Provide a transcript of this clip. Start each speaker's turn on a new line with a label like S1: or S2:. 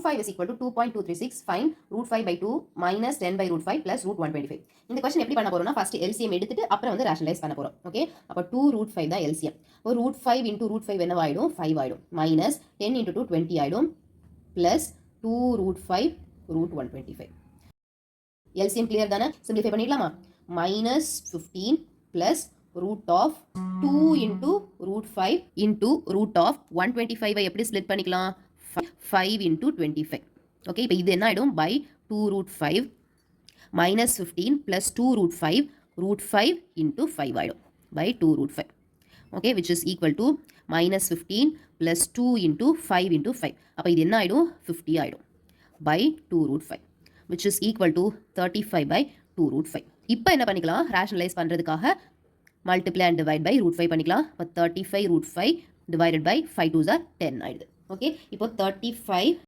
S1: 5 is equal to 2.236. Find root 5 by 2 minus 10 by root 5 plus root 125. இந்த question எப்படி பண்ண போறோம்னா first LCM எடுத்துட்டு அப்புறம் வந்து rationalize பண்ண போறோம். ஓகே, அப்ப 2 root 5 தான் LCM. ஒரு root 5 into root 5 என்னவாயிடும் 5 ஆயிடும் minus 10 into 2 20 ஆயிடும் plus 2 root 5 root 125. LCM clear தானே? simplify பண்ணிடலாமா? minus 15 plus root of 2 into root 5 into root of 125 எப்படி split பண்ணிக்கலாம்? 5 into 25. ஓகே, இப்போ இது என்ன ஆயிடும் by 2 root 5 minus 15 plus 2 root 5 root 5 into 5 ஆயிடும் by 2 root 5. Okay, which is equal to minus 15 plus 2 into 5 into 5. அப்போ இது என்ன ஆயிடும் 50 ஆயிடும் by 2 root 5, which is equal to 35 by 2 root 5. இப்போ என்ன பண்ணிக்கலாம்? rationalize பண்ணுறதுக்காக multiply and divide by root 5 பண்ணிக்கலாம். இப்போ 35 root 5 divided by 5 2s are 10 ஆயிடுது. ஓகே, இப்போ 35